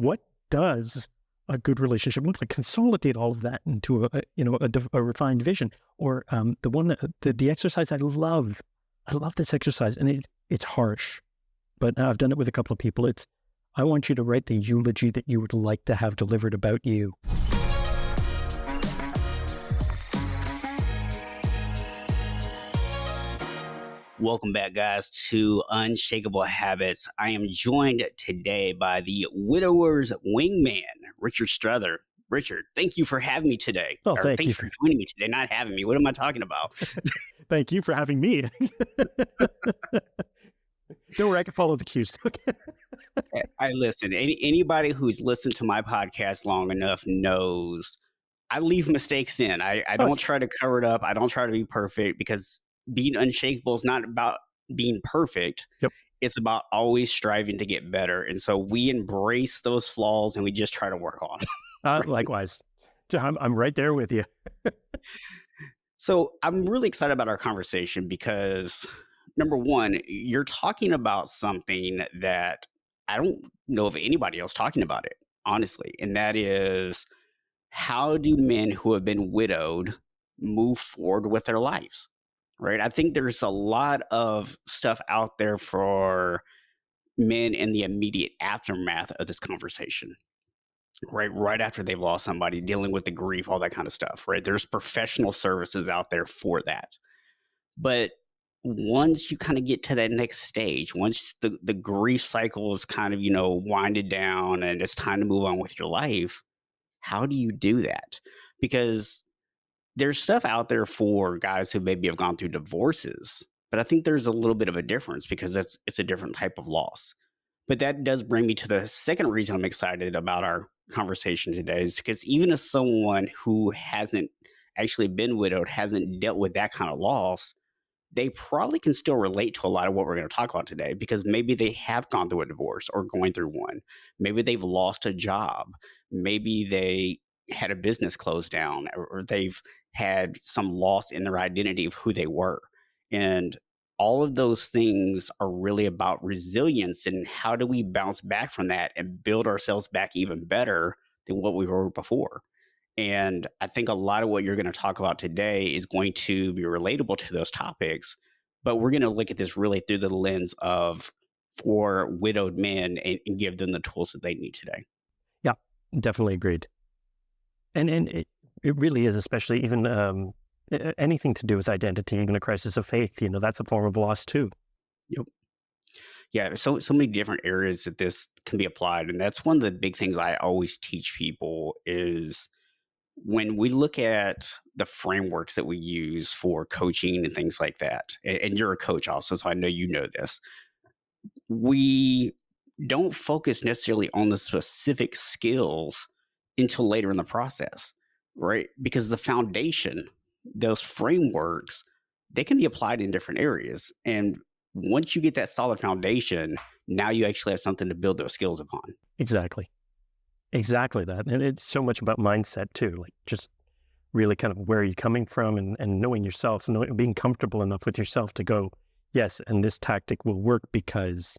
what does a good relationship look like? Consolidate all of that into a refined vision. Or the exercise I love this exercise, and it's harsh, but I've done it with a couple of people. I want you to write the eulogy that you would like to have delivered about you. Welcome back, guys, to Unshakable Habits. I am joined today by the widower's wingman, Richard Strother. Richard, thank you for having me today. Oh, Thank you for joining me today, not having me. What am I talking about? Thank you for having me. Don't worry, I can follow the cues. I listen. Anybody who's listened to my podcast long enough knows I leave mistakes in. I don't try to cover it up. I don't try to be perfect, because being unshakable is not about being perfect. Yep. It's about always striving to get better. And so we embrace those flaws and we just try to work on them. Likewise. I'm right there with you. So I'm really excited about our conversation because, number one, you're talking about something that I don't know of anybody else talking about it, honestly. And that is, how do men who have been widowed move forward with their lives? Right. I think there's a lot of stuff out there for men in the immediate aftermath of this conversation. Right after they've lost somebody, dealing with the grief, all that kind of stuff. Right. There's professional services out there for that. But once you kind of get to that next stage, once the grief cycle is kind of, winded down and it's time to move on with your life, how do you do that? Because there's stuff out there for guys who maybe have gone through divorces, but I think there's a little bit of a difference because it's a different type of loss. But that does bring me to the second reason I'm excited about our conversation today, is because even as someone who hasn't actually been widowed, hasn't dealt with that kind of loss, they probably can still relate to a lot of what we're going to talk about today, because maybe they have gone through a divorce or going through one. Maybe they've lost a job. Maybe they had a business closed down, or they've had some loss in their identity of who they were. And all of those things are really about resilience and how do we bounce back from that and build ourselves back even better than what we were before. And I think a lot of what you're going to talk about today is going to be relatable to those topics, but we're going to look at this really through the lens of for widowed men and give them the tools that they need today. Yeah, definitely agreed. And it really is, especially even anything to do with identity, even a crisis of faith, that's a form of loss too. Yep. Yeah, so many different areas that this can be applied. And that's one of the big things I always teach people is when we look at the frameworks that we use for coaching and things like that, and you're a coach also, so I know you know this, we don't focus necessarily on the specific skills until later in the process, right? Because the foundation, those frameworks, they can be applied in different areas. And once you get that solid foundation, now you actually have something to build those skills upon. Exactly that. And it's so much about mindset too, like just really kind of where are you coming from and knowing yourself, and being comfortable enough with yourself to go, yes, and this tactic will work because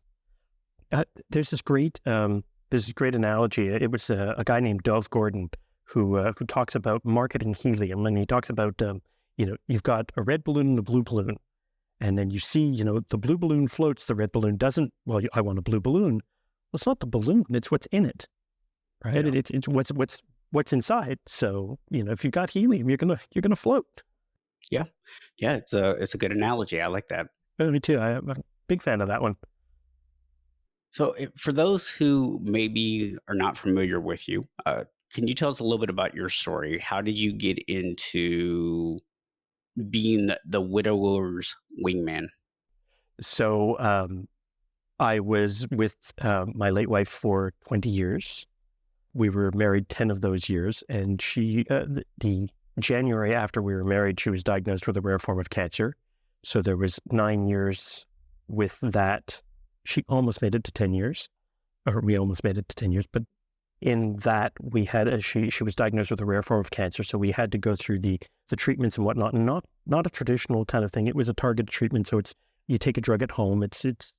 there's this great analogy. It was a guy named Dov Gordon who talks about marketing helium, and he talks about you've got a red balloon and a blue balloon, and then you see the blue balloon floats, the red balloon doesn't. Well, I want a blue balloon. Well, it's not the balloon; it's what's in it, right? Yeah. It's what's inside. So if you've got helium, you're gonna float. Yeah. It's a good analogy. I like that. Me too. I'm a big fan of that one. So for those who maybe are not familiar with you, can you tell us a little bit about your story? How did you get into being the widower's wingman? So I was with my late wife for 20 years. We were married 10 of those years, and she, the January after we were married, she was diagnosed with a rare form of cancer. So there was 9 years with that. She almost made it to 10 years, or we almost made it to 10 years. But in that, we had she was diagnosed with a rare form of cancer, so we had to go through the treatments and whatnot, and not a traditional kind of thing. It was a targeted treatment, so it's you take a drug at home. It's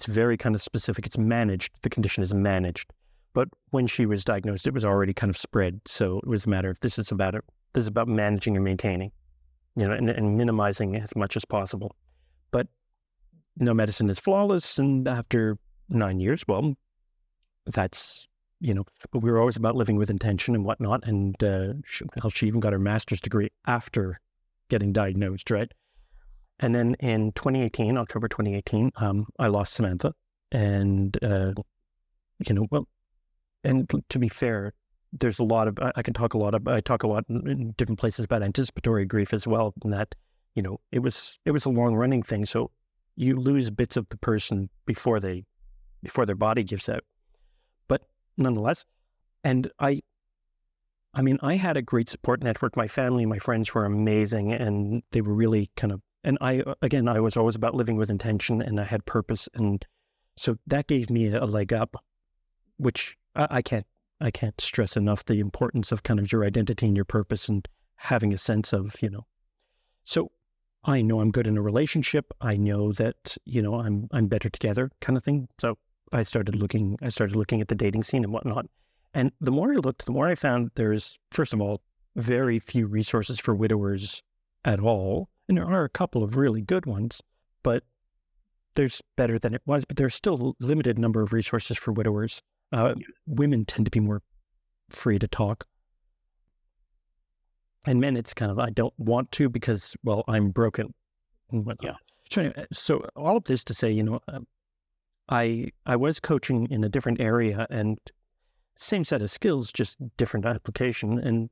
very kind of specific. It's managed. The condition is managed. But when she was diagnosed, it was already kind of spread. So it was a matter of this is about managing and maintaining, and minimizing as much as possible. But no medicine is flawless. And after 9 years, well, that's, but we were always about living with intention and whatnot. And she even got her master's degree after getting diagnosed, right? And then in 2018, October 2018, I lost Samantha. And, well, and to be fair, there's a lot of, I talk a lot in different places about anticipatory grief as well. And that, it was a long running thing. So you lose bits of the person before their body gives out. But nonetheless, and I mean, I had a great support network. My family, my friends were amazing, and they were really kind of, and I was always about living with intention, and I had purpose. And so that gave me a leg up, which I can't stress enough the importance of kind of your identity and your purpose and having a sense of, so I know I'm good in a relationship. I know that, I'm better together kind of thing. So I started looking at the dating scene and whatnot. And the more I looked, the more I found there's, first of all, very few resources for widowers at all. And there are a couple of really good ones, but there's better than it was. But there's still a limited number of resources for widowers. Women tend to be more free to talk. And men, it's kind of, I don't want to because, well, I'm broken and whatnot. So all of this to say, I was coaching in a different area and same set of skills, just different application. And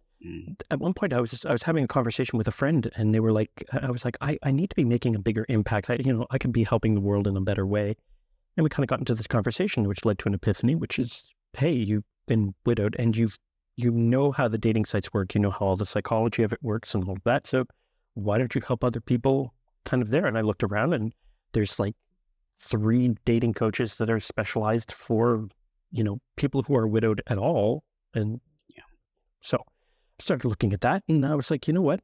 at one point I was having a conversation with a friend, and they were like, I was like, I need to be making a bigger impact. I can be helping the world in a better way. And we kind of got into this conversation, which led to an epiphany, which is, hey, you've been widowed and you know how the dating sites work, you know how all the psychology of it works and all of that. So why don't you help other people kind of there? And I looked around, and there's like 3 dating coaches that are specialized for, people who are widowed at all. And so I started looking at that, and I was like, you know what,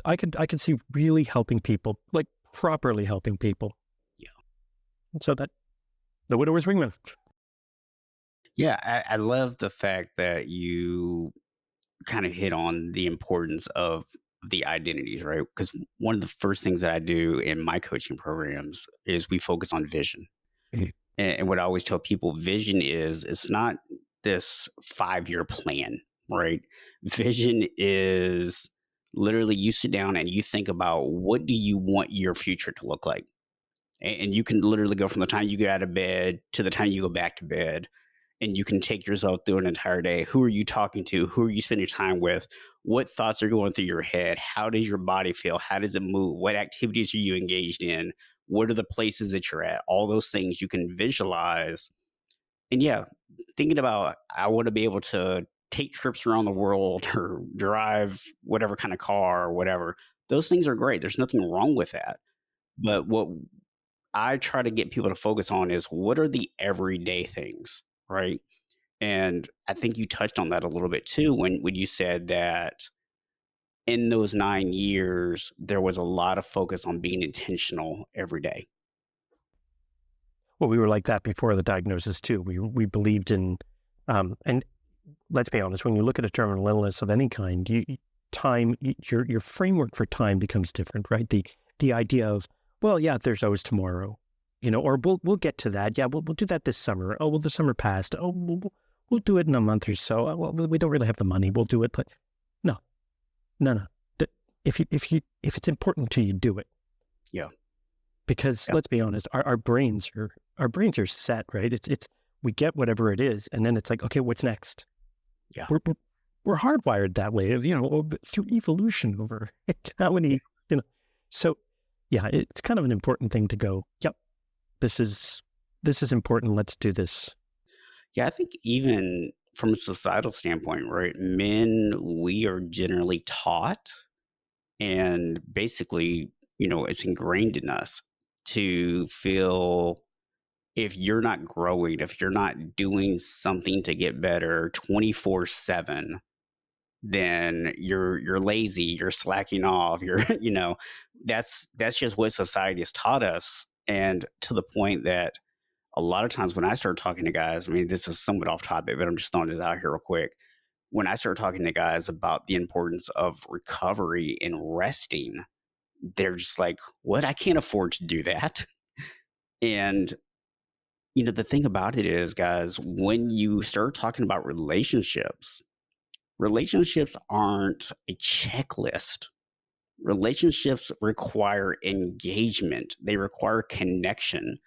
I could see really helping people, like properly helping people. Yeah. And so that the widower's Wingman. Yeah, I love the fact that you kind of hit on the importance of the identities, right? Because one of the first things that I do in my coaching programs is we focus on vision. Mhm. And what I always tell people, vision it's not this 5-year plan, right? Vision is literally you sit down and you think about what do you want your future to look like? And you can literally go from the time you get out of bed to the time you go back to bed, and you can take yourself through an entire day. Who are you talking to? Who are you spending time with? What thoughts are going through your head? How does your body feel? How does it move? What activities are you engaged in? What are the places that you're at? All those things you can visualize. And yeah, thinking about, I want to be able to take trips around the world or drive whatever kind of car or whatever. Those things are great. There's nothing wrong with that. But what I try to get people to focus on is what are the everyday things, right? And I think you touched on that a little bit too when you said that in those 9 years, there was a lot of focus on being intentional every day. Well, we were like that before the diagnosis too. We believed in, and let's be honest, when you look at a terminal illness of any kind, your framework for time becomes different, right? The idea of, well, yeah, there's always tomorrow, or we'll get to that. Yeah, we'll do that this summer. Oh, well, the summer passed. Oh, we'll do it in a month or so. Oh, well, we don't really have the money. We'll do it, but no, no, no. If it's important to you, do it. Yeah. Because Yeah. let's be honest, our brains are set, right? It's we get whatever it is, and then it's like, okay, what's next? Yeah. We're hardwired that way, through evolution over how many, So yeah, it's kind of an important thing to go, yep, this is important. Let's do this. Yeah. I think even from a societal standpoint, right? Men, we are generally taught and basically, it's ingrained in us to feel if you're not growing, if you're not doing something to get better 24/7, then you're lazy, you're slacking off, you're that's just what society has taught us. And to the point that a lot of times when I start talking to guys, I mean, this is somewhat off topic, but I'm just throwing this out here real quick. When I start talking to guys about the importance of recovery and resting, they're just like, "What? I can't afford to do that." And the thing about it is, guys, when you start talking about relationships, relationships aren't a checklist. Relationships require engagement. They require connection.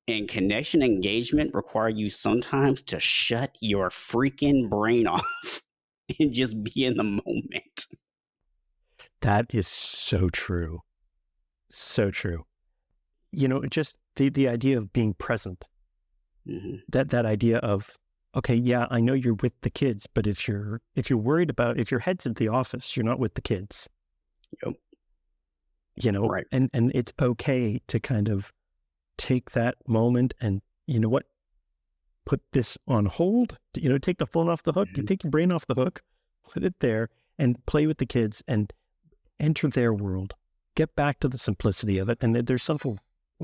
And connection engagement require you sometimes to shut your freaking brain off and just be in the moment. That is so true. So true. Just the idea of being present, Mhm. that idea of, okay, yeah, I know you're with the kids, but if you're worried about, if your head's at the office, you're not with the kids, Yep. Right. and it's okay to kind of take that moment and, you know what, put this on hold, take the phone off the hook, you Mhm. take your brain off the hook, put it there and play with the kids and enter their world, get back to the simplicity of it. And there's something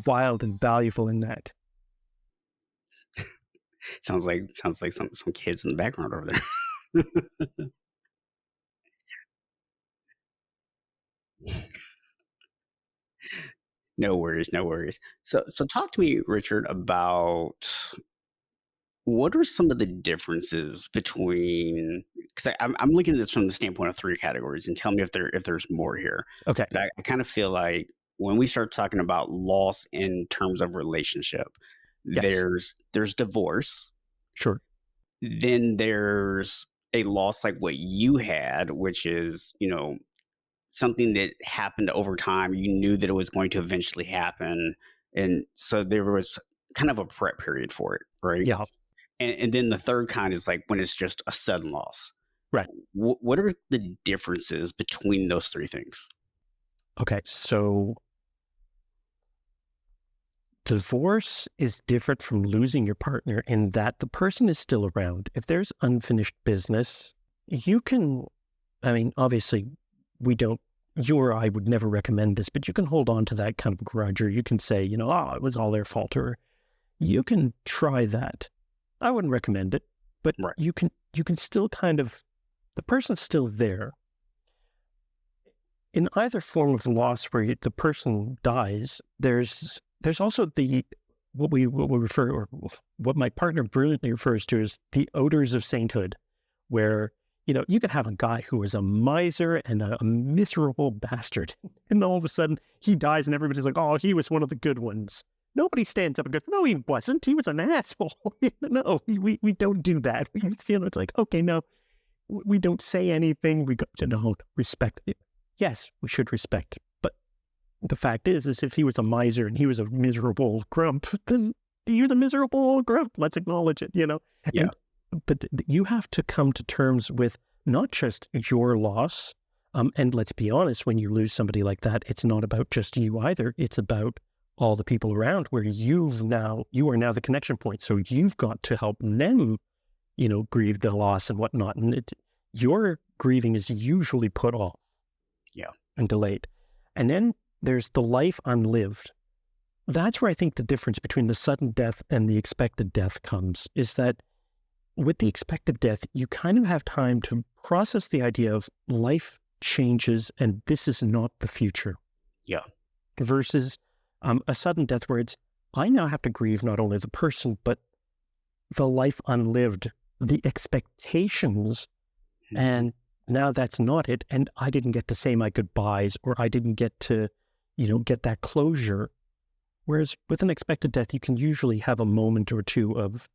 wild and valuable in that. Sounds like some kids in the background over there. No worries, no worries. So talk to me, Richard, about what are some of the differences between, because I'm looking at this from the standpoint of three categories, and tell me if there's more here. Okay. But I kind of feel like when we start talking about loss in terms of relationship, Yes. there's divorce, Sure. then there's a loss like what you had, which is something that happened over time. You knew that it was going to eventually happen, and so there was kind of a prep period for it, right? Yeah. And then the third kind is like when it's just a sudden loss. Right. What are the differences between those three things? Okay. So divorce is different from losing your partner in that the person is still around. If there's unfinished business, you can, I mean, obviously, we don't, you or I would never recommend this, but you can hold on to that kind of grudge, or you can say, oh, it was all their fault, or you can try that. I wouldn't recommend it, but Right. you can still kind of, the person's still there. In either form of loss where the person dies, there's also what we refer, or what my partner brilliantly refers to as the odors of sainthood, where you could have a guy who is a miser and a miserable bastard, and all of a sudden he dies, and everybody's like, "Oh, he was one of the good ones." Nobody stands up and goes, "No, he wasn't. He was an asshole." No, we don't do that. It's like, okay, no, we don't say anything. We go to no respect it. Yes, we should respect, but the fact is if he was a miser and he was a miserable grump, then you're the miserable old grump. Let's acknowledge it, Yeah. And but you have to come to terms with not just your loss. And let's be honest, when you lose somebody like that, it's not about just you either. It's about all the people around, where you are now the connection point. So you've got to help them, grieve the loss and whatnot. And your grieving is usually put off Yeah. and delayed. And then there's the life unlived. That's where I think the difference between the sudden death and the expected death comes, is that with the expected death, you kind of have time to process the idea of life changes and this is not the future, Yeah. versus a sudden death where it's, I now have to grieve not only the person, but the life unlived, the expectations. Mhm. And now that's not it. And I didn't get to say my goodbyes, or I didn't get to, get that closure. Whereas with an expected death, you can usually have a moment or two of,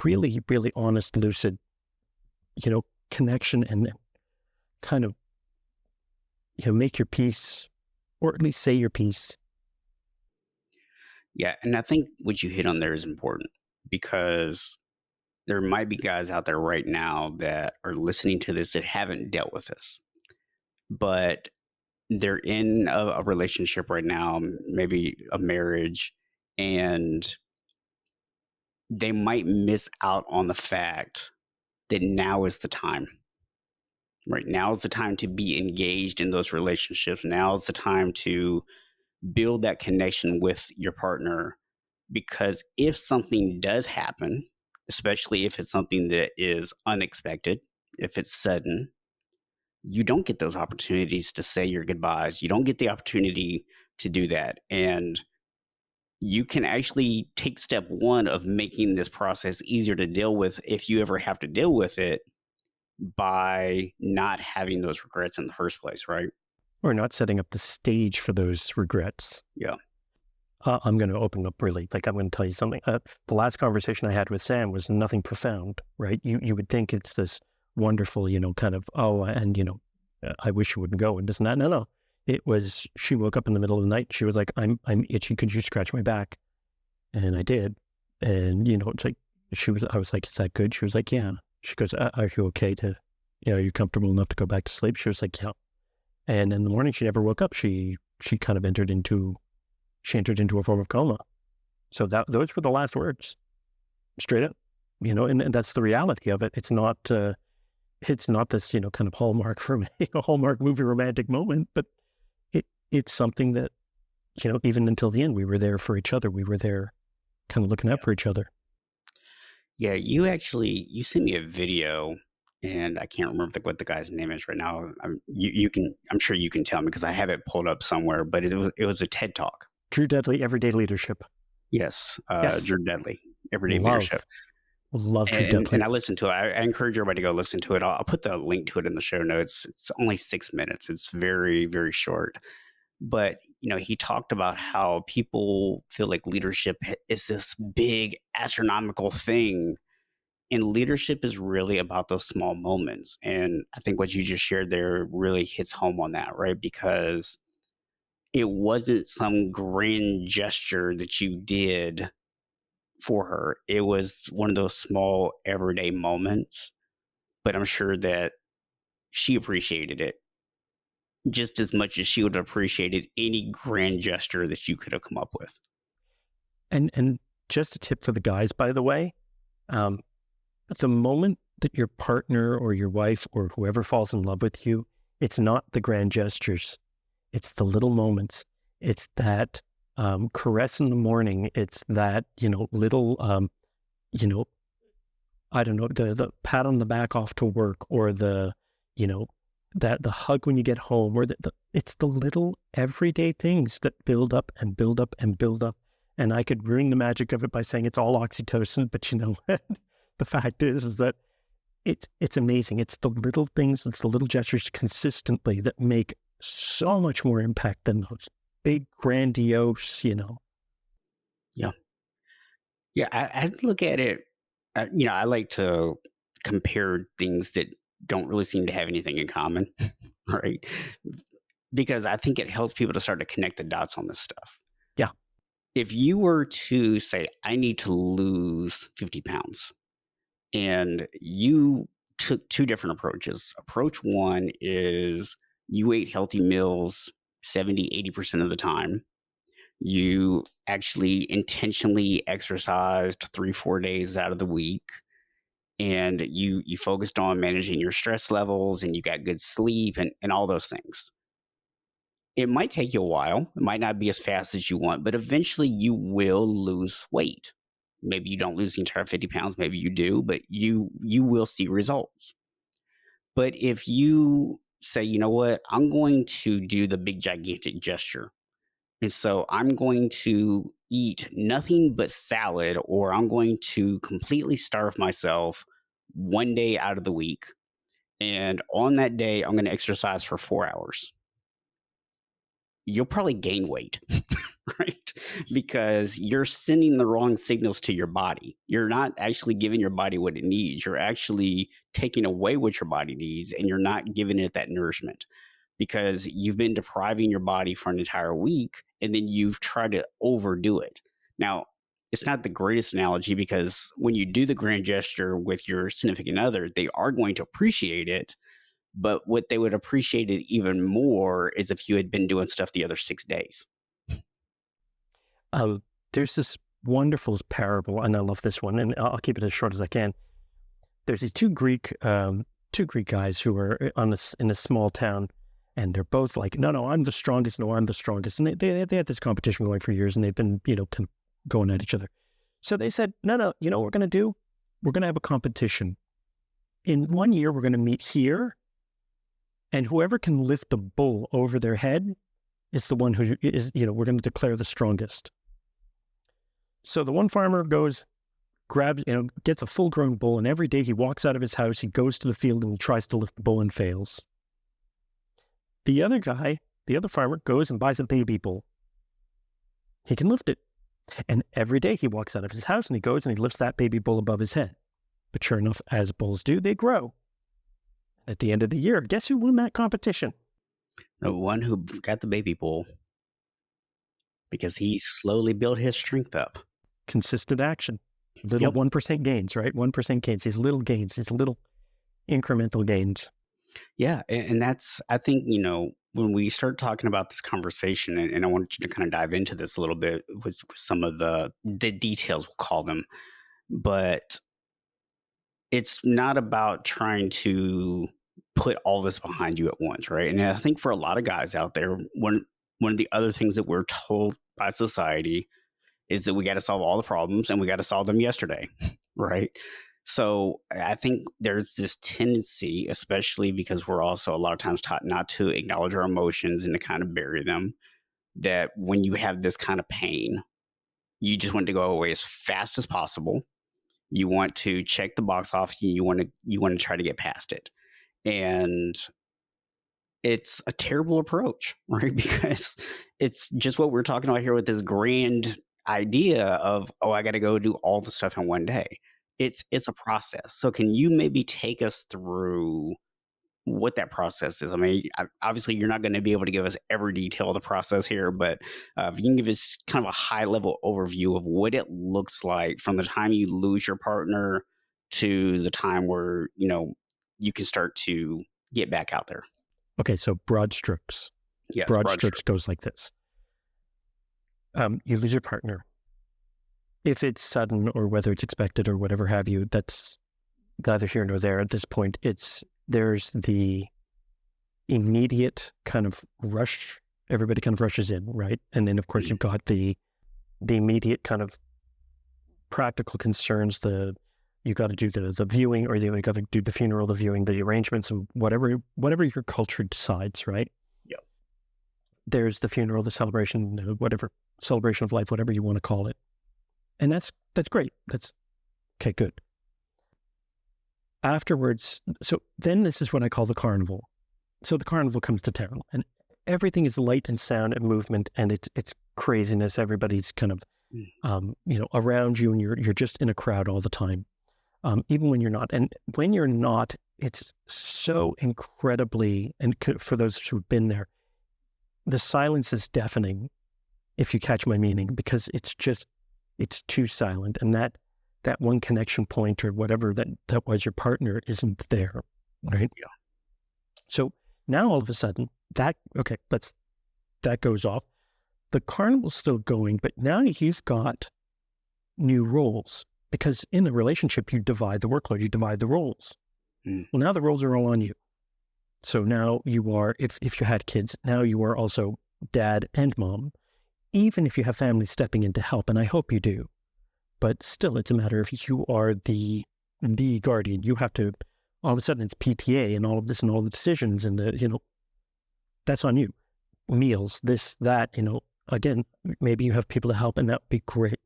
really, really honest, lucid, connection, and kind of, make your peace, or at least say your piece. Yeah. And I think what you hit on there is important, because there might be guys out there right now that are listening to this that haven't dealt with this, but they're in a relationship right now, maybe a marriage, and they might miss out on the fact that now is the time. Right now is the time to be engaged in those relationships. Now is the time to build that connection with your partner, because if something does happen, especially if it's something that is unexpected, if it's sudden, you don't get those opportunities to say your goodbyes. You don't get the opportunity to do that. And you can actually take step one of making this process easier to deal with if you ever have to deal with it by not having those regrets in the first place, right? Or not setting up the stage for those regrets. Yeah. I'm going to open up really, like I'm going to tell you something. The last conversation I had with Sam was nothing profound, right? You would think it's this wonderful, kind of, oh, and, I wish you wouldn't go and this and that. No, no. It was, she woke up in the middle of the night. She was like, I'm itchy. Could you scratch my back? And I did. And, it's like, I was like, is that good? She was like, yeah. She goes, are you okay are you comfortable enough to go back to sleep? She was like, yeah. And in the morning, she never woke up. She kind of entered into a form of coma. So those were the last words, straight up, and that's the reality of it. It's not this, kind of Hallmark movie romantic moment, but it's something that, even until the end, we were there for each other. We were there kind of looking out for each other. Yeah, you sent me a video, and I can't remember what the guy's name is right now. I'm sure you can tell me because I have it pulled up somewhere. But it was a TED Talk. True Deadly Everyday Leadership. Yes, Yes. Drew Deadly, Everyday Leadership. Love True And Deadly. I listened to it. I encourage everybody to go listen to it. I'll put the link to it in the show notes. It's only 6 minutes. It's very, very short. But, he talked about how people feel like leadership is this big astronomical thing. And leadership is really about those small moments. And I think what you just shared there really hits home on that, right? Because it wasn't some grand gesture that you did for her. It was one of those small everyday moments, but I'm sure that she appreciated it just as much as she would have appreciated any grand gesture that you could have come up with. And just a tip for the guys, by the way, the moment that your partner or your wife or whoever falls in love with you, it's not the grand gestures. It's the little moments. It's that caress in the morning. It's that, little, I don't know, the pat on the back off to work, or the, that the hug when you get home, or it's the little everyday things that build up and build up and build up. And I could ruin the magic of it by saying it's all oxytocin, but the fact is that it's amazing. It's the little things, it's the little gestures consistently that make so much more impact than those big, grandiose, Yeah. Yeah. I look at it, I like to compare things that don't really seem to have anything in common, right? Because I think it helps people to start to connect the dots on this stuff. Yeah. If you were to say, I need to lose 50 pounds, and you took two different approaches. Approach one is you ate healthy meals 70-80% of the time. You actually intentionally exercised 3-4 days out of the week, and you focused on managing your stress levels, and you got good sleep, and all those things. It might take you a while. It might not be as fast as you want, but eventually you will lose weight. Maybe you don't lose the entire 50 pounds, maybe you do, but you will see results. But if you say, you know what, I'm going to do the big gigantic gesture. And so I'm going to eat nothing but salad, or I'm going to completely starve myself 1 day out of the week. And on that day, I'm going to exercise for 4 hours. You'll probably gain weight, right? Because you're sending the wrong signals to your body. You're not actually giving your body what it needs. You're actually taking away what your body needs, and you're not giving it that nourishment because you've been depriving your body for an entire week, and then you've tried to overdo it. Now, it's not the greatest analogy because when you do the grand gesture with your significant other, they are going to appreciate it. But what they would appreciate it even more is if you had been doing stuff the other 6 days. There's this wonderful parable, and I love this one, and I'll keep it as short as I can. There's these two Greek guys who are in a small town, and they're both like, no, I'm the strongest. No, I'm the strongest. And they had this competition going for years, and they've been, going at each other. So they said, no, you know what we're going to do? We're going to have a competition. In 1 year, we're going to meet here, and whoever can lift the bull over their head is the one who is, we're going to declare the strongest. So the one farmer goes, grabs, gets a full-grown bull, and every day he walks out of his house, he goes to the field and he tries to lift the bull and fails. The other guy, the other farmer, goes and buys a baby bull. He can lift it. And every day he walks out of his house and he goes and he lifts that baby bull above his head. But sure enough, as bulls do, they grow. At the end of the year, guess who won that competition? The one who got the baby bull, because he slowly built his strength up. Consistent action. Little 1% gains, right? 1% gains. These little gains, these little incremental gains. Yeah. And that's, I think, when we start talking about this conversation, and I want you to kind of dive into this a little bit with some of the details, we'll call them, but it's not about trying to put all this behind you at once, right? And I think for a lot of guys out there, one of the other things that we're told by society is that we got to solve all the problems and we got to solve them yesterday, right? So I think there's this tendency, especially because we're also a lot of times taught not to acknowledge our emotions and to kind of bury them, that when you have this kind of pain, you just want to go away as fast as possible. You want to check the box off. You want to try to get past it. And it's a terrible approach, right? Because it's just what we're talking about here with this grand idea of, oh, I got to go do all the stuff in one day. It's a process. So can you maybe take us through what that process is? I mean, obviously you're not going to be able to give us every detail of the process here, but if you can give us kind of a high level overview of what it looks like from the time you lose your partner to the time where, you can start to get back out there. Okay, so broad strokes. Yeah, broad strokes goes like this. You lose your partner. If it's sudden or whether it's expected or whatever have you, that's neither here nor there at this point. There's the immediate kind of rush. Everybody kind of rushes in, right? And then, of course, you've got the immediate kind of practical concerns. You got to do the viewing, or you got to do the funeral, the viewing, the arrangements, and whatever your culture decides, right? Yeah. There's the funeral, the celebration, whatever celebration of life, whatever you want to call it. And that's great. That's okay, good. Afterwards, so then this is what I call the carnival. So the carnival comes to town, and everything is light and sound and movement, and it's craziness. Everybody's kind of, around you, and you're just in a crowd all the time, even when you're not. And when you're not, it's so incredibly, and for those who've been there, the silence is deafening, if you catch my meaning, because it's too silent, and that one connection point or whatever that was your partner isn't there, right? Yeah. So now all of a sudden that goes off. The carnival's still going, but now you've got new roles, because in the relationship you divide the workload, you divide the roles. Well, now the roles are all on you. So now you are, if you had kids, now you are also dad and mom, even if you have family stepping in to help, and I hope you do. But still, it's a matter of you are the guardian. You have to, all of a sudden it's PTA and all of this and all the decisions and that's on you. Meals, this, that, again, maybe you have people to help, and that would be great.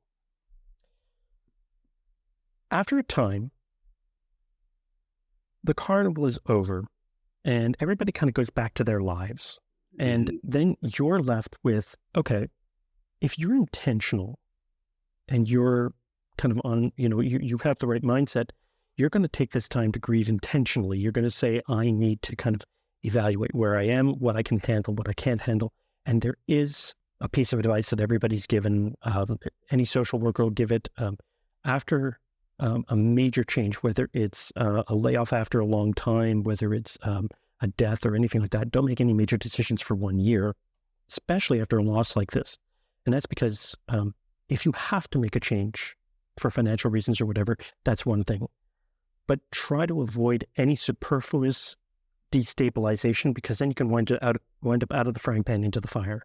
After a time, the carnival is over and everybody kind of goes back to their lives. And then you're left with, okay, if you're intentional and you're kind of on, you have the right mindset, you're going to take this time to grieve intentionally. You're going to say, I need to kind of evaluate where I am, what I can handle, what I can't handle. And there is a piece of advice that everybody's given. Any social worker will give it after a major change, whether it's a layoff after a long time, whether it's a death or anything like that. Don't make any major decisions for 1 year, especially after a loss like this. And that's because if you have to make a change for financial reasons or whatever, that's one thing. But try to avoid any superfluous destabilization, because then you can wind up out of the frying pan into the fire.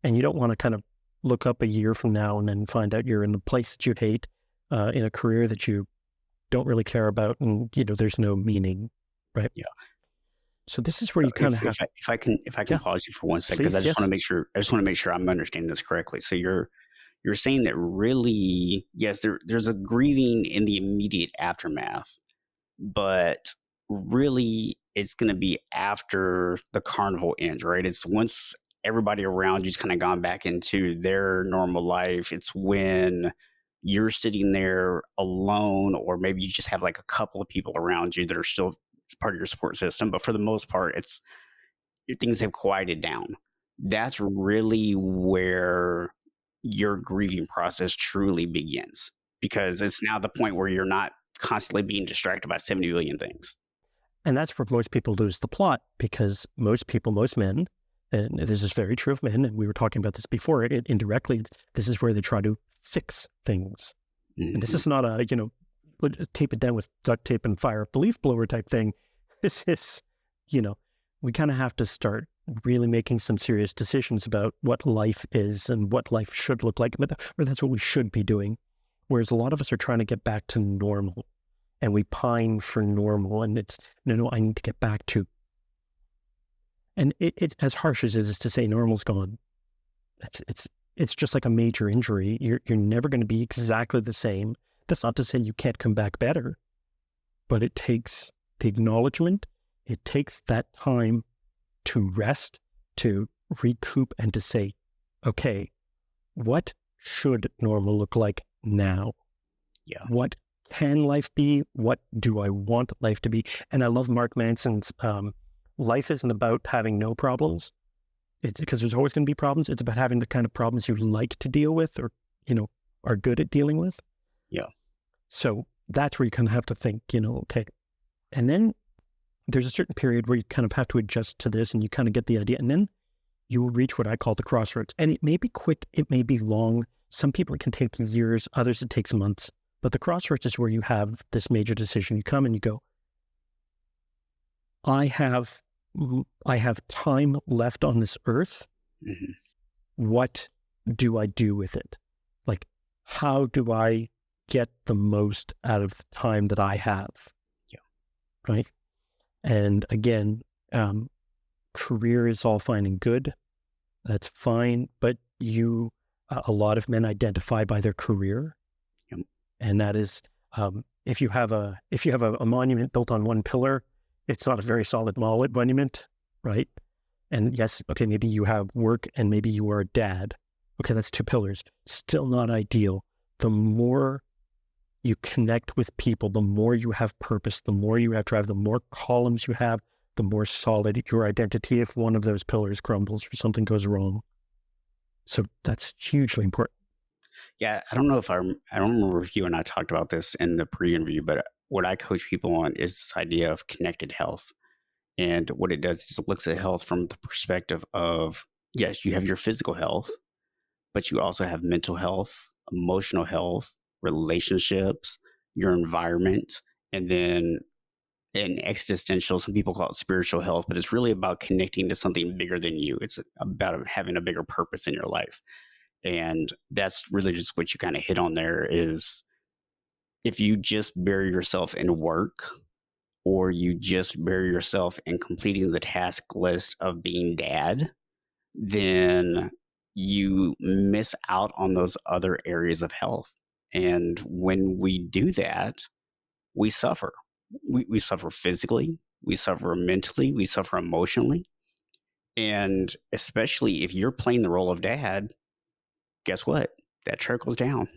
And you don't want to kind of look up a year from now and then find out you're in the place that you hate, in a career that you don't really care about, and there's no meaning, right? Yeah. So this is where So you kind of have, if I can yeah, pause you for one second, because please, yes. I just want to make sure I'm understanding this correctly. So you're saying that really, yes, there's a grieving in the immediate aftermath, but really it's going to be after the carnival ends, right? It's once everybody around you's kind of gone back into their normal life. It's when you're sitting there alone, or maybe you just have like a couple of people around you that are still part of your support system. But for the most part, it's things have quieted down. That's really where your grieving process truly begins, because it's now the point where you're not constantly being distracted by 70 billion things. And that's where most people lose the plot, because most people, most men, and this is very true of men, and we were talking about this before, indirectly, this is where they try to fix things. And this Mhm. is not a, tape it down with duct tape and fire up the leaf blower type thing. This is, we kind of have to start really making some serious decisions about what life is and what life should look like, or that's what we should be doing. Whereas a lot of us are trying to get back to normal, and we pine for normal, and it's, no, I need to get back to, and it's as harsh as it is to say normal's gone. It's just like a major injury. You're never going to be exactly the same. That's not to say you can't come back better, but it takes the acknowledgement. It takes that time to rest, to recoup, and to say, okay, what should normal look like now? Yeah. What can life be? What do I want life to be? And I love Mark Manson's, life isn't about having no problems. It's because there's always going to be problems. It's about having the kind of problems you like to deal with, or, are good at dealing with. Yeah. So that's where you kind of have to think, okay. And then there's a certain period where you kind of have to adjust to this, and you kind of get the idea. And then you will reach what I call the crossroads. And it may be quick, it may be long. Some people it can take years, others it takes months. But the crossroads is where you have this major decision. You come and you go, I have time left on this earth. Mhm. What do I do with it? Like, how do I get the most out of the time that I have? Yeah. Right. And again, career is all fine and good. That's fine. But a lot of men identify by their career. Yep. And that is, if you have a monument built on one pillar, it's not a very solid monument, right? And yes, okay, maybe you have work and maybe you are a dad. Okay, that's two pillars. Still not ideal. The more you connect with people, the more you have purpose, the more you have drive, the more columns you have, the more solid your identity if one of those pillars crumbles or something goes wrong. So that's hugely important. Yeah, I don't know if I don't remember if you and I talked about this in the pre-interview, but what I coach people on is this idea of connected health. And what it does is it looks at health from the perspective of, yes, you have your physical health, but you also have mental health, emotional health, relationships, your environment, and then an existential, some people call it spiritual health, but it's really about connecting to something bigger than you. It's about having a bigger purpose in your life. And that's really just what you kind of hit on there is if you just bury yourself in work, or you just bury yourself in completing the task list of being dad, then you miss out on those other areas of health. And when we do that, we suffer. We suffer physically, we suffer mentally, we suffer emotionally. And especially if you're playing the role of dad, guess what? That trickles down.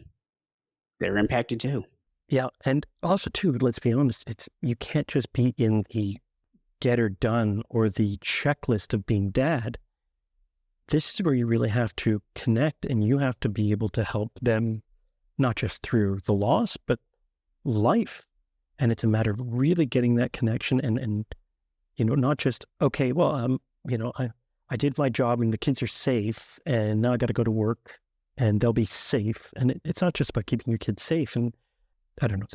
They're impacted too. Yeah. And also too, let's be honest, you can't just be in the get her done or the checklist of being dad. This is where you really have to connect, and you have to be able to help them, not just through the loss, but life. And it's a matter of really getting that connection and not just, okay, well, I did my job and the kids are safe and now I got to go to work and they'll be safe. And it's not just about keeping your kids safe. And I don't know,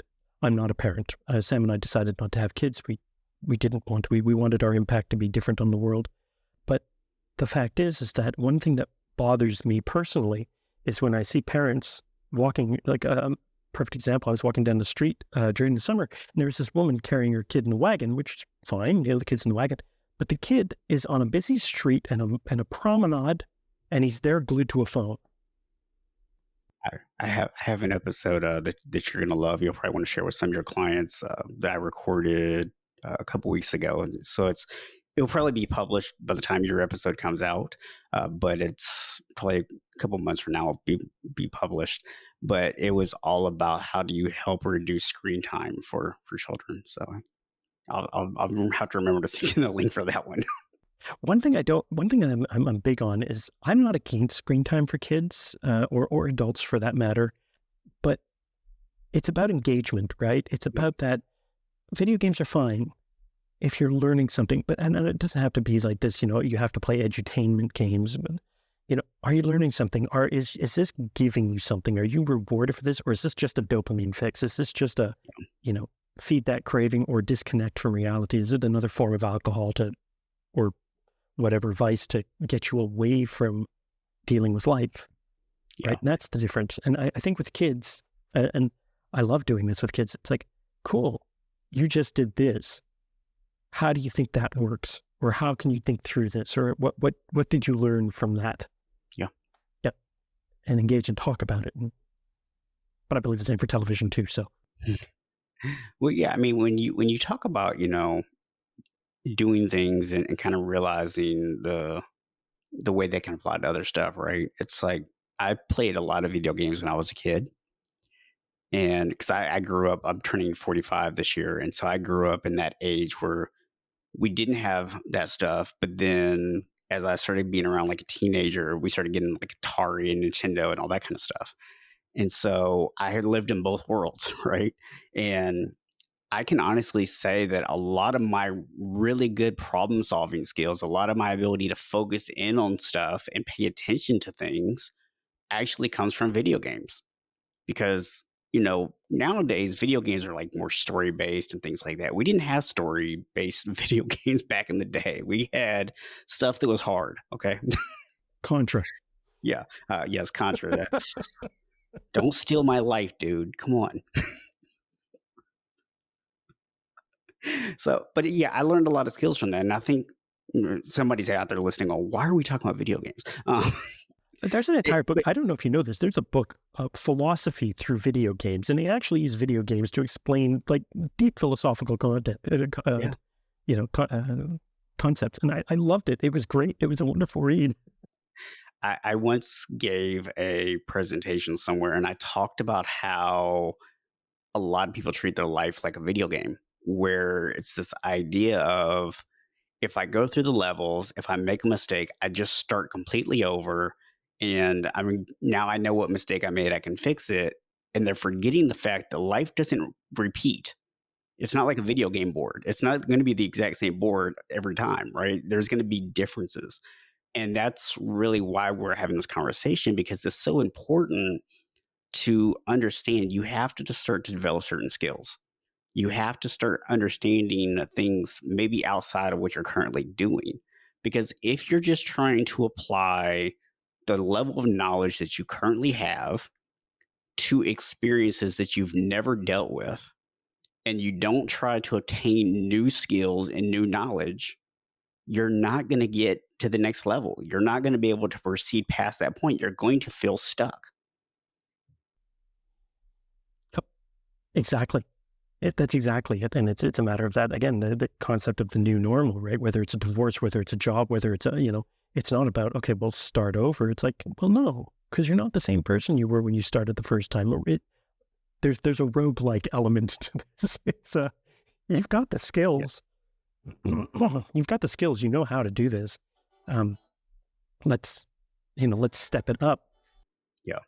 I'm not a parent. Sam and I decided not to have kids. We didn't want to. We wanted our impact to be different on the world. But the fact is that one thing that bothers me personally is when I see parents walking, like a perfect example. I was walking down the street during the summer, and there was this woman carrying her kid in a wagon, which is fine. The kid's in the wagon, but the kid is on a busy street and a promenade, and he's there glued to a phone. I have an episode that you're gonna love. You'll probably want to share with some of your clients that I recorded a couple weeks ago, and so it'll probably be published by the time your episode comes out, but it's probably a couple months from now it'll be published. But it was all about how do you help reduce screen time for children. So I'll have to remember to send you the link for that one. One thing that I'm big on is I'm not against screen time for kids or adults for that matter, but it's about engagement, right? It's about that video games are fine if you're learning something, but and it doesn't have to be like this. You have to play edutainment games. But, are you learning something? Or is this giving you something? Are you rewarded for this, or is this just a dopamine fix? Is this just a, feed that craving or disconnect from reality? Is it another form of alcohol or whatever vice to get you away from dealing with life? Yeah. Right. And that's the difference. And I think with kids, and I love doing this with kids, it's like, cool, you just did this. How do you think that works? Or how can you think through this? Or what did you learn from that? Yeah. Yep. And engage and talk about it. But I believe the same for television too. So Well, yeah. I mean, when you talk about doing things and kind of realizing the way they can apply to other stuff, right? It's like I played a lot of video games when I was a kid. And because I grew up, I'm turning 45 this year. And so I grew up in that age where we didn't have that stuff. But then as I started being around like a teenager, we started getting like Atari and Nintendo and all that kind of stuff. And so I had lived in both worlds, right? And I can honestly say that a lot of my really good problem solving skills, a lot of my ability to focus in on stuff and pay attention to things actually comes from video games. Because, nowadays video games are like more story based and things like that. We didn't have story based video games back in the day. We had stuff that was hard. Okay. Contra. Yeah. Yes. Contra. That's don't steal my life, dude. Come on. So, but yeah, I learned a lot of skills from that. And I think somebody's out there listening, oh, why are we talking about video games? There's an entire book. But I don't know if you know this. There's a book, Philosophy Through Video Games, and they actually use video games to explain like deep philosophical content, yeah, concepts. And I loved it. It was great. It was a wonderful read. I once gave a presentation somewhere and I talked about how a lot of people treat their life like a video game, where it's this idea of if I go through the levels, if I make a mistake, I just start completely over. And I mean, now I know what mistake I made, I can fix it. And they're forgetting the fact that life doesn't repeat. It's not like a video game board. It's not going to be the exact same board every time, right? There's going to be differences. And that's really why we're having this conversation because it's so important to understand you have to just start to develop certain skills. You have to start understanding things maybe outside of what you're currently doing. Because if you're just trying to apply the level of knowledge that you currently have to experiences that you've never dealt with, and you don't try to obtain new skills and new knowledge, you're not going to get to the next level. You're not going to be able to proceed past that point. You're going to feel stuck. Yep, exactly. That's exactly it. And it's a matter of that, again, the concept of the new normal, right? Whether it's a divorce, whether it's a job, whether it's it's not about, okay, we'll start over. It's like, well, no, because you're not the same person you were when you started the first time. There's a roguelike element to this. You've got the skills. You've got the skills. You know how to do this. Let's step it up. Yeah.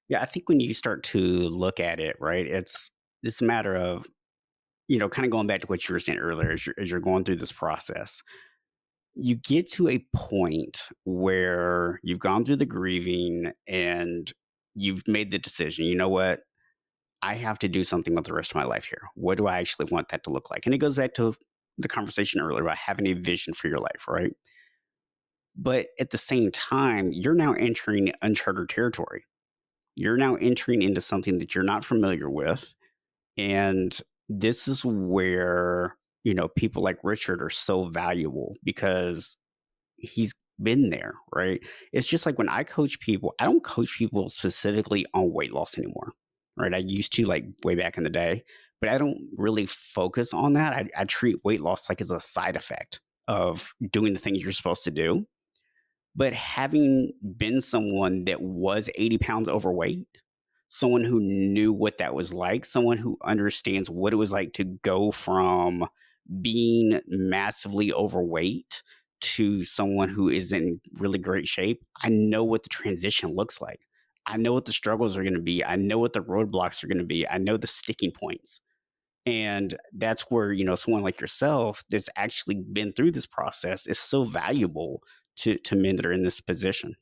Yeah. I think when you start to look at it, right, it's a matter of, kind of going back to what you were saying earlier, as you're going through this process, you get to a point where you've gone through the grieving and you've made the decision, you know what? I have to do something with the rest of my life here. What do I actually want that to look like? And it goes back to the conversation earlier about having a vision for your life, right? But at the same time, you're now entering uncharted territory. You're now entering into something that you're not familiar with. And this is where, people like Richard are so valuable because he's been there, right? It's just like when I coach people, I don't coach people specifically on weight loss anymore, right? I used to like way back in the day, but I don't really focus on that. I treat weight loss like as a side effect of doing the things you're supposed to do. But having been someone that was 80 pounds overweight, someone who knew what that was like, someone who understands what it was like to go from being massively overweight to someone who is in really great shape, I know what the transition looks like. I know what the struggles are going to be. I know what the roadblocks are going to be. I know the sticking points. And that's where, someone like yourself that's actually been through this process is so valuable to men that are in this position.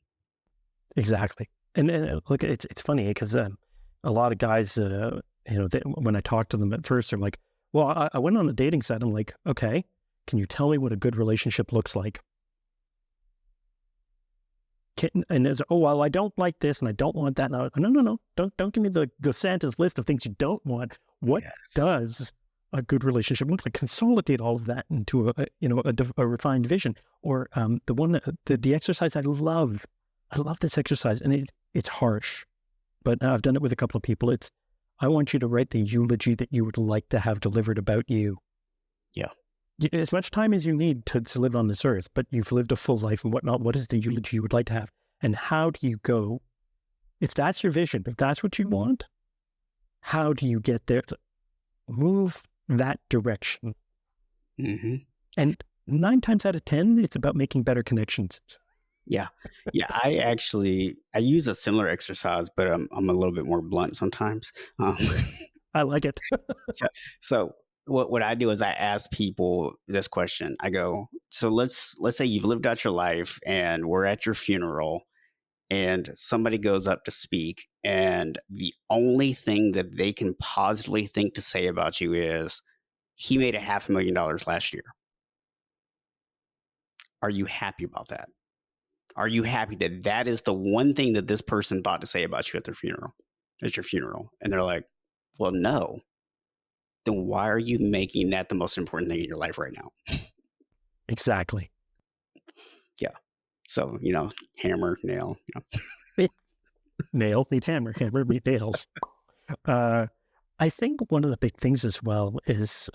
Exactly. And look, it's funny because a lot of guys, when I talk to them at first, they're like, "Well, I went on a dating site." I'm like, "Okay, can you tell me what a good relationship looks like?" And it's, "Oh, well, I don't like this and I don't want that." No, no, no, no. Don't give me the Santa's list of things you don't want. What Yes. does a good relationship look like? Consolidate all of that into a refined vision. Or the one that the exercise I love. I love this exercise, and it's harsh, but I've done it with a couple of people. It's, I want you to write the eulogy that you would like to have delivered about you. Yeah. As much time as you need to live on this earth, but you've lived a full life and whatnot. What is the eulogy you would like to have? And how do you go? If that's your vision, if that's what you want, how do you get there? Move that direction. Hmm. And 9 times out of 10, it's about making better connections. Yeah. Yeah. I use a similar exercise, but I'm a little bit more blunt sometimes. Um, I like it. so, so what I do is I ask people this question. I go, so let's say you've lived out your life and we're at your funeral and somebody goes up to speak and the only thing that they can positively think to say about you is he made a $500,000 last year. Are you happy about that? Are you happy that that is the one thing that this person thought to say about you at their funeral, at your funeral? And they're like, well, no. Then why are you making that the most important thing in your life right now? Exactly. Yeah. So, hammer, nail. Nail, meet hammer, hammer, meet nails. Uh, I think one of the big things as well is,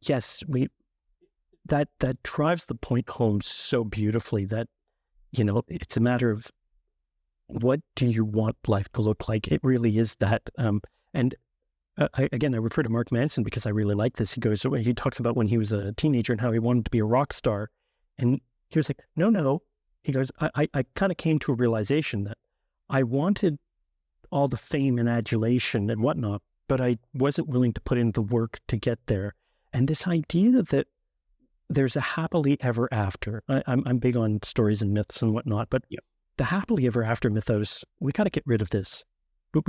yes, that drives the point home so beautifully that, it's a matter of what do you want life to look like? It really is that. And again, I refer to Mark Manson because I really like this. He talks about when he was a teenager and how he wanted to be a rock star. And he was like, no, no. He goes, I kind of came to a realization that I wanted all the fame and adulation and whatnot, but I wasn't willing to put in the work to get there. And this idea that there's a happily ever after. I'm big on stories and myths and whatnot, but Yep. the happily ever after mythos, we got to get rid of this. But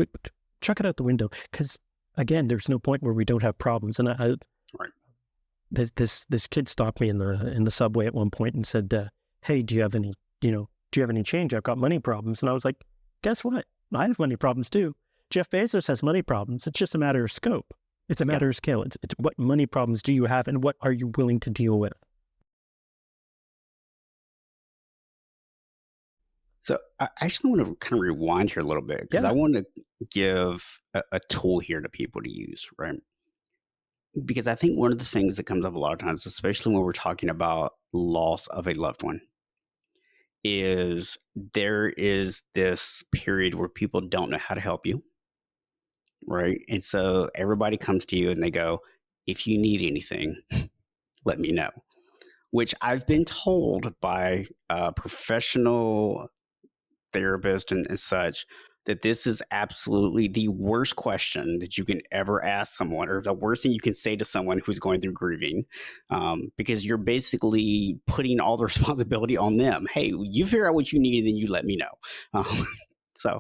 chuck it out the window because again, there's no point where we don't have problems. And Right. this kid stopped me in the subway at one point and said, "Hey, do you have any change? I've got money problems." And I was like, "Guess what? I have money problems too. Jeff Bezos has money problems. It's just a matter of scope. It's a Yeah. matter of scale. It's what money problems do you have and what are you willing to deal with?" So I actually want to kind of rewind here a little bit because I Yeah, want to give a tool here to people to use, right? Because I think one of the things that comes up a lot of times, especially when we're talking about loss of a loved one, is there is this period where people don't know how to help you, right? And so everybody comes to you and they go, if you need anything, let me know. Which I've been told by professional therapists and such that this is absolutely the worst question that you can ever ask someone, or the worst thing you can say to someone who's going through grieving, because you're basically putting all the responsibility on them. Hey, you figure out what you need, and then you let me know. Um, so,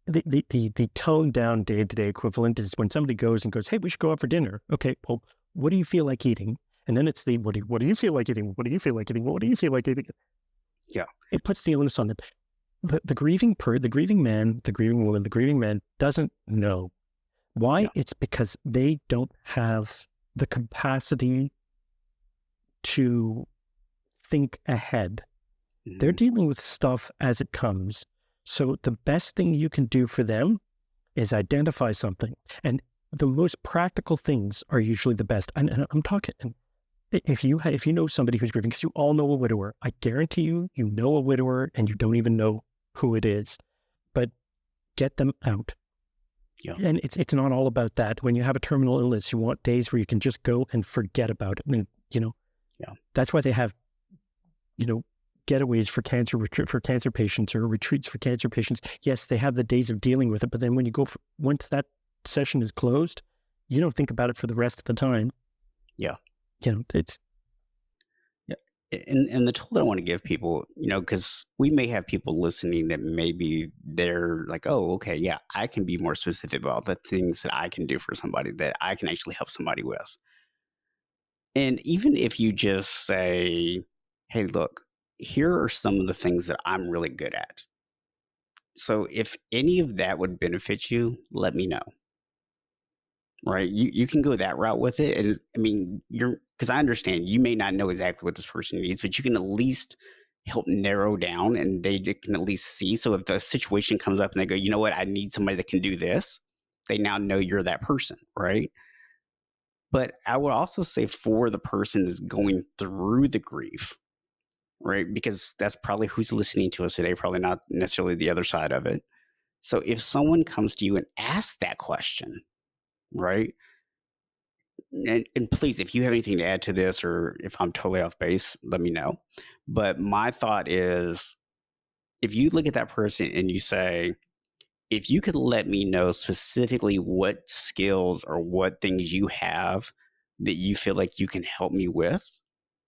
the toned down day to day equivalent is when somebody goes and goes, "Hey, we should go out for dinner." Okay, well, what do you feel like eating? And then it's the, what do you feel like eating? What do you feel like eating? What do you feel like eating? Yeah. It puts the onus on it. The grieving the grieving man, the grieving woman, the grieving man doesn't know. Why? Yeah. It's because they don't have the capacity to think ahead. They're Mhm. dealing with stuff as it comes. So the best thing you can do for them is identify something. And the most practical things are usually the best. And I'm talking, if you know somebody who's grieving, because you all know a widower, I guarantee you, you know a widower and you don't even know who it is, but get them out. Yeah. And it's not all about that. When you have a terminal illness, you want days where you can just go and forget about it. And, Yeah. that's why they have, getaways for cancer patients or retreats for cancer patients. Yes, they have the days of dealing with it, but then when you go once that session is closed, you don't think about it for the rest of the time. Yeah. It's Yeah. And the tool that I want to give people, because we may have people listening that maybe they're like, oh, okay, yeah, I can be more specific about the things that I can do for somebody that I can actually help somebody with. And even if you just say, hey, look, here are some of the things that I'm really good at. So if any of that would benefit you, let me know. Right. You can go that route with it. And I mean, because I understand you may not know exactly what this person needs, but you can at least help narrow down and can at least see. So if the situation comes up and they go, you know what, I need somebody that can do this, they now know you're that person. Right. But I would also say for the person that's going through the grief, right? Because that's probably who's listening to us today, probably not necessarily the other side of it. So if someone comes to you and asks that question, right? And please, if you have anything to add to this or if I'm totally off base, let me know. But my thought is if you look at that person and you say, if you could let me know specifically what skills or what things you have that you feel like you can help me with,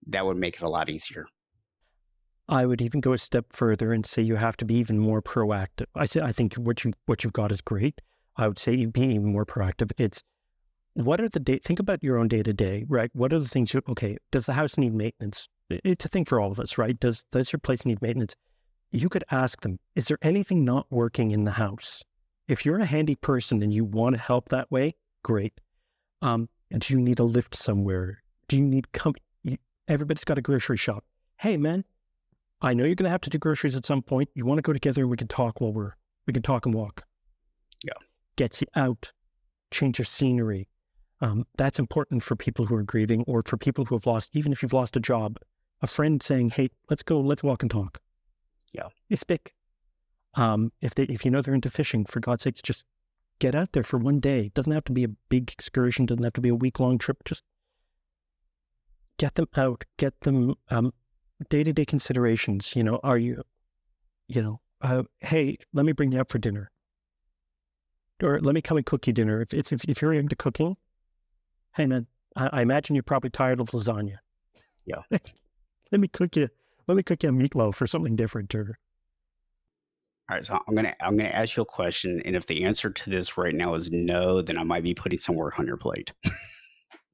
that would make it a lot easier. I would even go a step further and say you have to be even more proactive. I think what you've got is great. I would say you be even more proactive. It's what are think about your own day to day, right? What are the things okay, does the house need maintenance? It's a thing for all of us, right? Does your place need maintenance? You could ask them, is there anything not working in the house? If you're a handy person and you want to help that way, great. And do you need a lift somewhere? Do you need everybody's got a grocery shop. Hey man, I know you're going to have to do groceries at some point. You want to go together and we can talk we can talk and walk. Yeah. Gets you out, change your scenery. That's important for people who are grieving or for people who have lost, even if you've lost a job, a friend saying, hey, let's walk and talk. Yeah. It's big. If you know they're into fishing, for God's sakes, just get out there for one day. It doesn't have to be a big excursion. Doesn't have to be a week-long trip. Just get them out, get them, day-to-day considerations, are you, hey, let me bring you out for dinner. Or let me come and cook you dinner. If you're into cooking, hey man, I imagine you're probably tired of lasagna. Yeah. Let me cook you a meatloaf or something different. Or All right. So I'm gonna ask you a question. And if the answer to this right now is no, then I might be putting some work on your plate.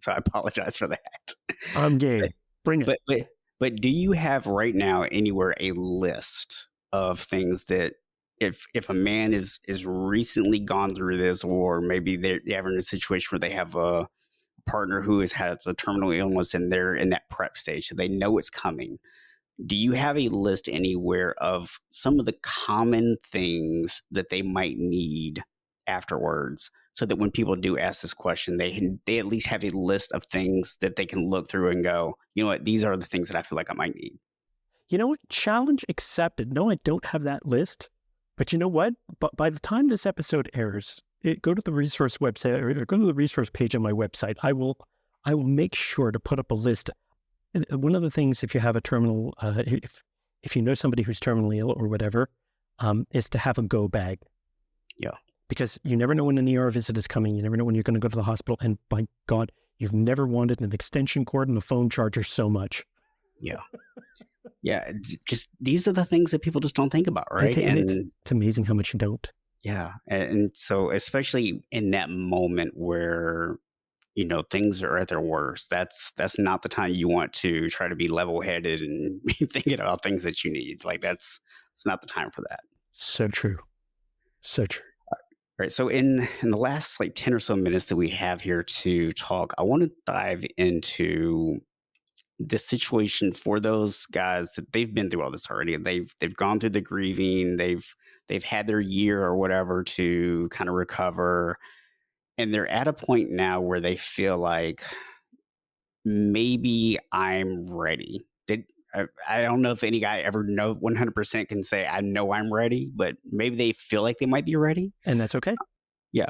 So I apologize for that. I'm But game. Bring it. but do you have right now anywhere a list of things that if a man is recently gone through this, or maybe they're in a situation where they have a partner who has a terminal illness and they're in that prep stage, so they know it's coming. Do you have a list anywhere of some of the common things that they might need afterwards, so that when people do ask this question, they at least have a list of things that they can look through and go, you know what, these are the things that I feel like I might need. You know what? Challenge accepted. No, I don't have that list. But you know what? But by the time this episode airs, go to the resource website or go to the resource page on my website. I will make sure to put up a list. And one of the things, if you have a terminal, if you know somebody who's terminally ill or whatever, is to have a go bag. Yeah. Because you never know when an ER visit is coming. You never know when you're going to go to the hospital. And by God, you've never wanted an extension cord and a phone charger so much. Yeah. Yeah. Just these are the things that people just don't think about, right? And And it's amazing how much you don't. yeah. And so especially in that moment where things are at their worst. That's not the time you want to try to be level headed and be thinking about things that you need. Like it's not the time for that. So true. So true. Right. So in the last like 10 or so minutes that we have here to talk, I want to dive into the situation for those guys that they've been through all this already. They've gone through the grieving, they've had their year or whatever to kind of recover, and they're at a point now where they feel like maybe I'm ready. I don't know if any guy ever know 100% can say I know I'm ready, but maybe they feel like they might be ready. And that's okay. Yeah.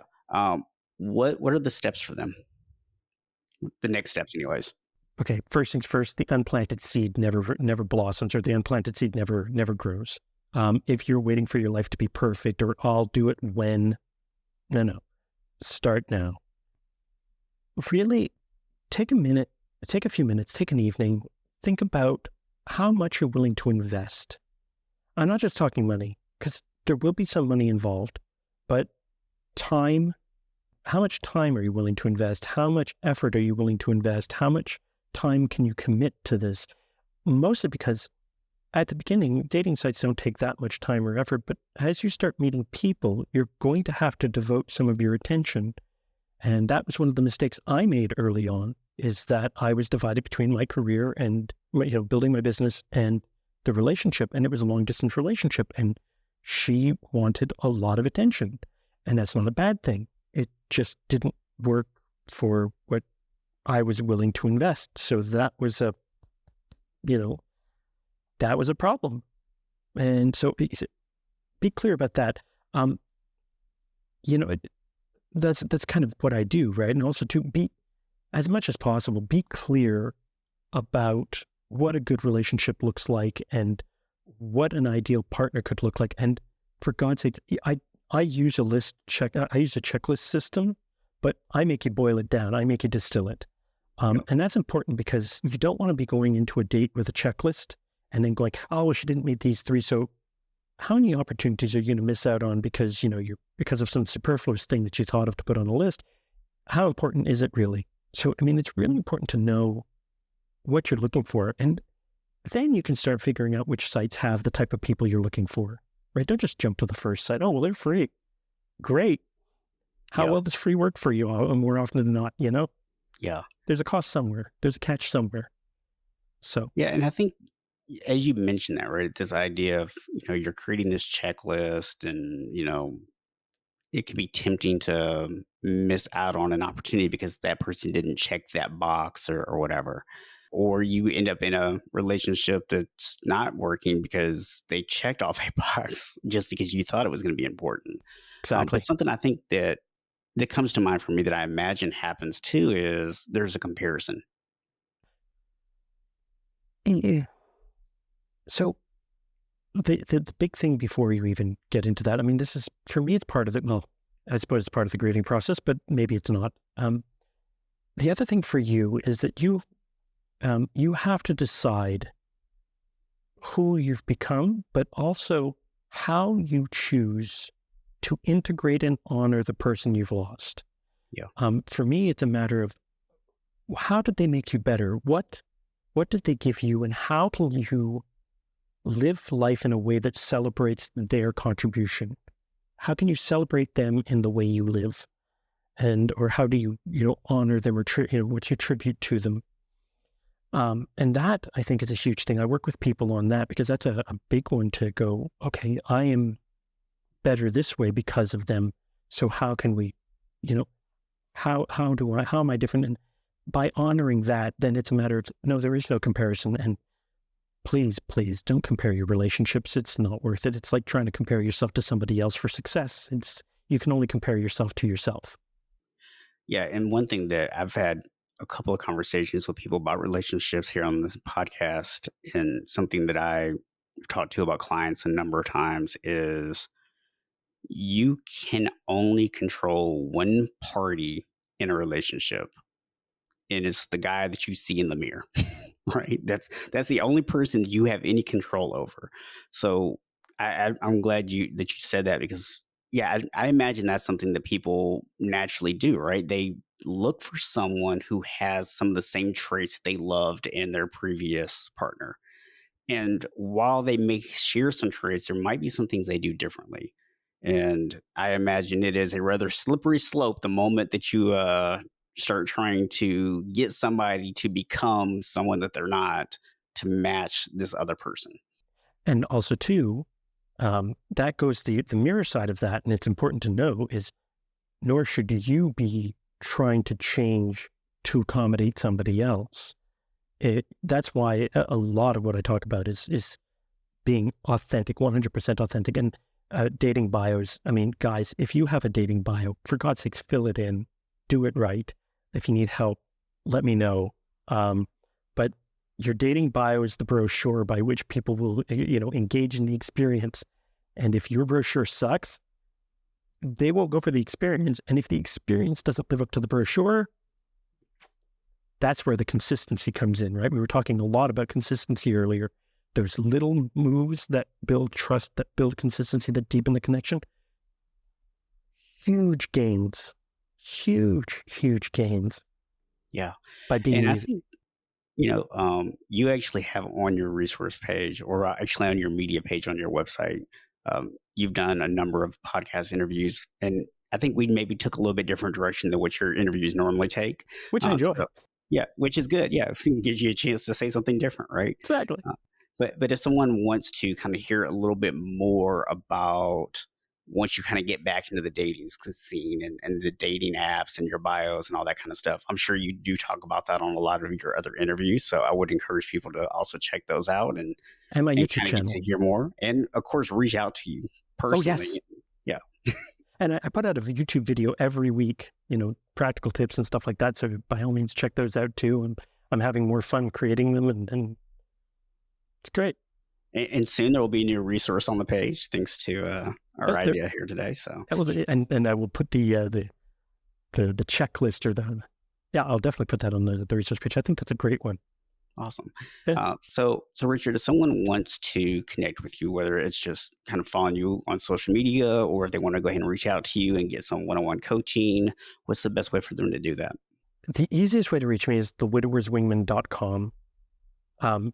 What are the steps for them? The next steps, anyways. Okay, first things first, the unplanted seed never blossoms, or the unplanted seed never grows. If you're waiting for your life to be perfect, or I'll do it when, no, start now. Really take a few minutes, take an evening, think about how much you're willing to invest. I'm not just talking money, because there will be some money involved, but time. How much time are you willing to invest? How much effort are you willing to invest? How much time can you commit to this? Mostly because at the beginning, dating sites don't take that much time or effort, but as you start meeting people, you're going to have to devote some of your attention. And that was one of the mistakes I made early on, is that I was divided between my career and building my business and the relationship. And it was a long distance relationship. And she wanted a lot of attention. And that's not a bad thing. It just didn't work for what I was willing to invest. So that was a problem. And so be clear about that. That's kind of what I do, right? And also to be, as much as possible, be clear about what a good relationship looks like and what an ideal partner could look like. And for God's sake, I use a checklist system, but I make you boil it down. I make you distill it. And that's important because you don't want to be going into a date with a checklist and then going, oh, well, she didn't meet these three. So how many opportunities are you going to miss out on because because of some superfluous thing that you thought of to put on a list? How important is it really? So, it's really important to know what you're looking for. And then you can start figuring out which sites have the type of people you're looking for, right? Don't just jump to the first site. Oh, well, they're free. Great. How well does free work for you? More often than not, Yeah. there's a cost somewhere. There's a catch somewhere. So, Yeah. And I think, as you mentioned that, right, this idea of, you're creating this checklist and, it can be tempting to miss out on an opportunity because that person didn't check that box or whatever. Or you end up in a relationship that's not working because they checked off a box just because you thought it was going to be important. But exactly. something I think that comes to mind for me that I imagine happens too is there's a comparison. Yeah. So the big thing before you even get into that, this is, for me, it's part of it. Well, I suppose it's part of the grieving process, but maybe it's not. The other thing for you is that you have to decide who you've become, but also how you choose to integrate and honor the person you've lost. Yeah. For me, it's a matter of, how did they make you better? What did they give you, and how can you live life in a way that celebrates their contribution? How can you celebrate them in the way you live? Or how do you, honor them, or, what you tribute to them? And that, I think, is a huge thing. I work with people on that because that's a big one to go, okay, I am better this way because of them. So how can we, how am I different? And by honoring that, then it's a matter of, no, there is no comparison. And please don't compare your relationships. It's not worth it. It's like trying to compare yourself to somebody else for success. You can only compare yourself to yourself. Yeah. And one thing that I've had a couple of conversations with people about relationships here on this podcast, and something that I've talked to about clients a number of times, is you can only control one party in a relationship, and it's the guy that you see in the mirror. Right? That's the only person you have any control over. So I'm glad that you said that, because yeah, I imagine that's something that people naturally do, right? look for someone who has some of the same traits they loved in their previous partner. And while they may share some traits, there might be some things they do differently. And I imagine it is a rather slippery slope the moment that you start trying to get somebody to become someone that they're not to match this other person. And also, too, that goes the mirror side of that, and it's important to know is nor should you be trying to change to accommodate somebody else. That's why a lot of what I talk about is being authentic, 100% authentic. And dating bios, I mean, guys, if you have a dating bio, for God's sakes, fill it in, do it right. If you need help, let me know. But your dating bio is the brochure by which people will, engage in the experience. And if your brochure sucks, they won't go for the experience. And if the experience doesn't live up to the brochure, that's where the consistency comes in, right? We were talking a lot about consistency earlier. There's little moves that build trust, that build consistency, that deepen the connection. Huge gains, huge gains. Yeah. By being And I easy. think, you actually have on your resource page or actually on your media page on your website, you've done a number of podcast interviews. And I think we maybe took a little bit different direction than what your interviews normally take. Which I enjoy. So, yeah, which is good. Yeah, it gives you a chance to say something different, right? Exactly. Uh, but if someone wants to kind of hear a little bit more about once you kind of get back into the dating scene and the dating apps and your bios and all that kind of stuff, I'm sure you do talk about that on a lot of your other interviews. So I would encourage people to also check those out And my and YouTube kind of get channel. to hear more. And of course, reach out to you Oh, personally. yes. Yeah. And I put out a YouTube video every week, practical tips and stuff like that. So by all means, check those out too. And I'm having more fun creating them, and it's great. And soon there will be a new resource on the page, thanks to our There, idea here today. So that was it. And I will put the checklist or I'll definitely put that on the resource page. I think that's a great one. awesome. Yeah. So Richard, if someone wants to connect with you, whether it's just kind of following you on social media or if they want to go ahead and reach out to you and get some one-on-one coaching, what's the best way for them to do that? The easiest way to reach me is thewidowerswingman.com.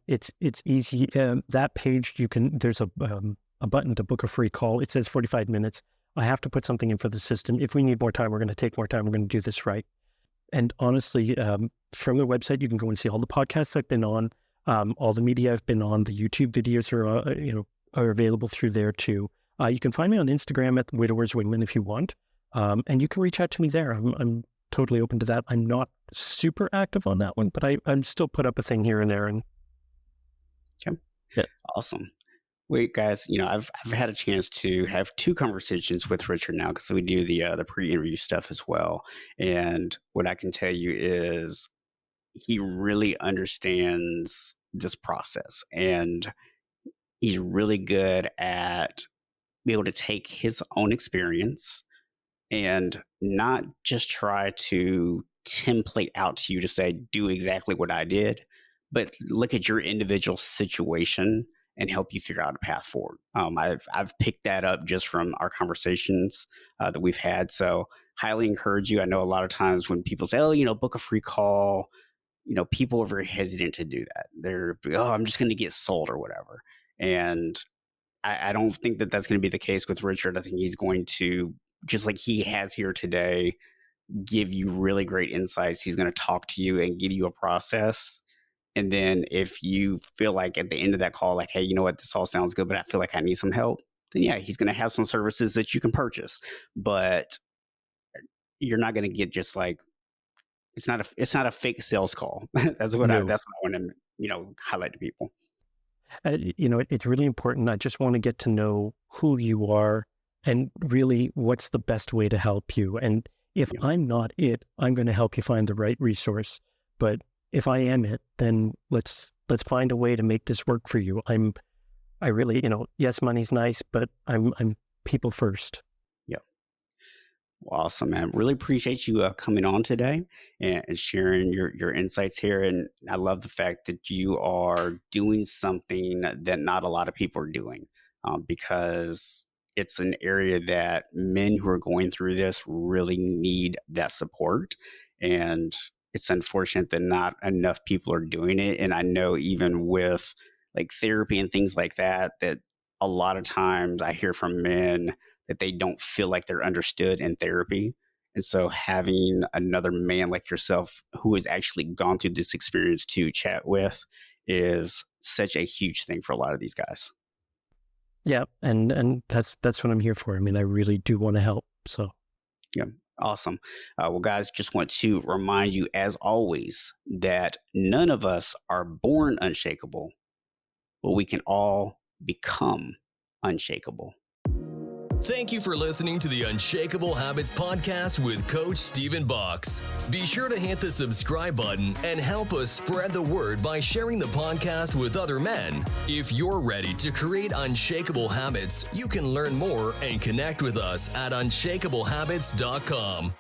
It's easy. That page, there's a button to book a free call. It says 45 minutes. I have to put something in for the system. If we need more time, we're going to take more time. We're going to do this right. And honestly, from the website, you can go and see all the podcasts I've been on, all the media I've been on. The YouTube videos are available through there too. You can find me on Instagram at Widowers Wingman if you want, and you can reach out to me there. I'm totally open to that. I'm not super active on that one, but I'm still put up a thing here and there. And Okay. yeah. Awesome. Wait, guys, I've had a chance to have two conversations with Richard now because we do the pre-interview stuff as well. And what I can tell you is he really understands this process and he's really good at being able to take his own experience and not just try to template out to you to say, do exactly what I did, but look at your individual situation and help you figure out a path forward. I've picked that up just from our conversations that we've had. So highly encourage you. I know a lot of times when people say, oh, book a free call, people are very hesitant to do that. They're, oh, I'm just going to get sold or whatever. And I don't think that that's going to be the case with Richard. I think he's going to, just like he has here today, give you really great insights. He's going to talk to you and give you a process. And then if you feel like at the end of that call, like, hey, you know what, this all sounds good, but I feel like I need some help, then yeah, he's going to have some services that you can purchase. But you're not going to get just like, it's not a fake sales call. That's what I want to, highlight to people. It's really important. I just want to get to know who you are and really what's the best way to help you. And if Yeah. I'm not it, I'm going to help you find the right resource. But if I am it, then let's find a way to make this work for you. I really, yes, money's nice, but I'm people first. Yeah. Awesome, man. Really appreciate you coming on today and sharing your insights here. And I love the fact that you are doing something that not a lot of people are doing because it's an area that men who are going through this really need that support. And it's unfortunate that not enough people are doing it. And I know even with like therapy and things like that, that a lot of times I hear from men that they don't feel like they're understood in therapy. And so having another man like yourself who has actually gone through this experience to chat with is such a huge thing for a lot of these guys. Yeah, and that's what I'm here for. I mean, I really do want to help. So Yeah, awesome. Well, guys, just want to remind you, as always, that none of us are born unshakable, but we can all become unshakable. Thank you for listening to the Unshakable Habits Podcast with Coach Stephen Box. Be sure to hit the subscribe button and help us spread the word by sharing the podcast with other men. If you're ready to create unshakable habits, you can learn more and connect with us at unshakablehabits.com.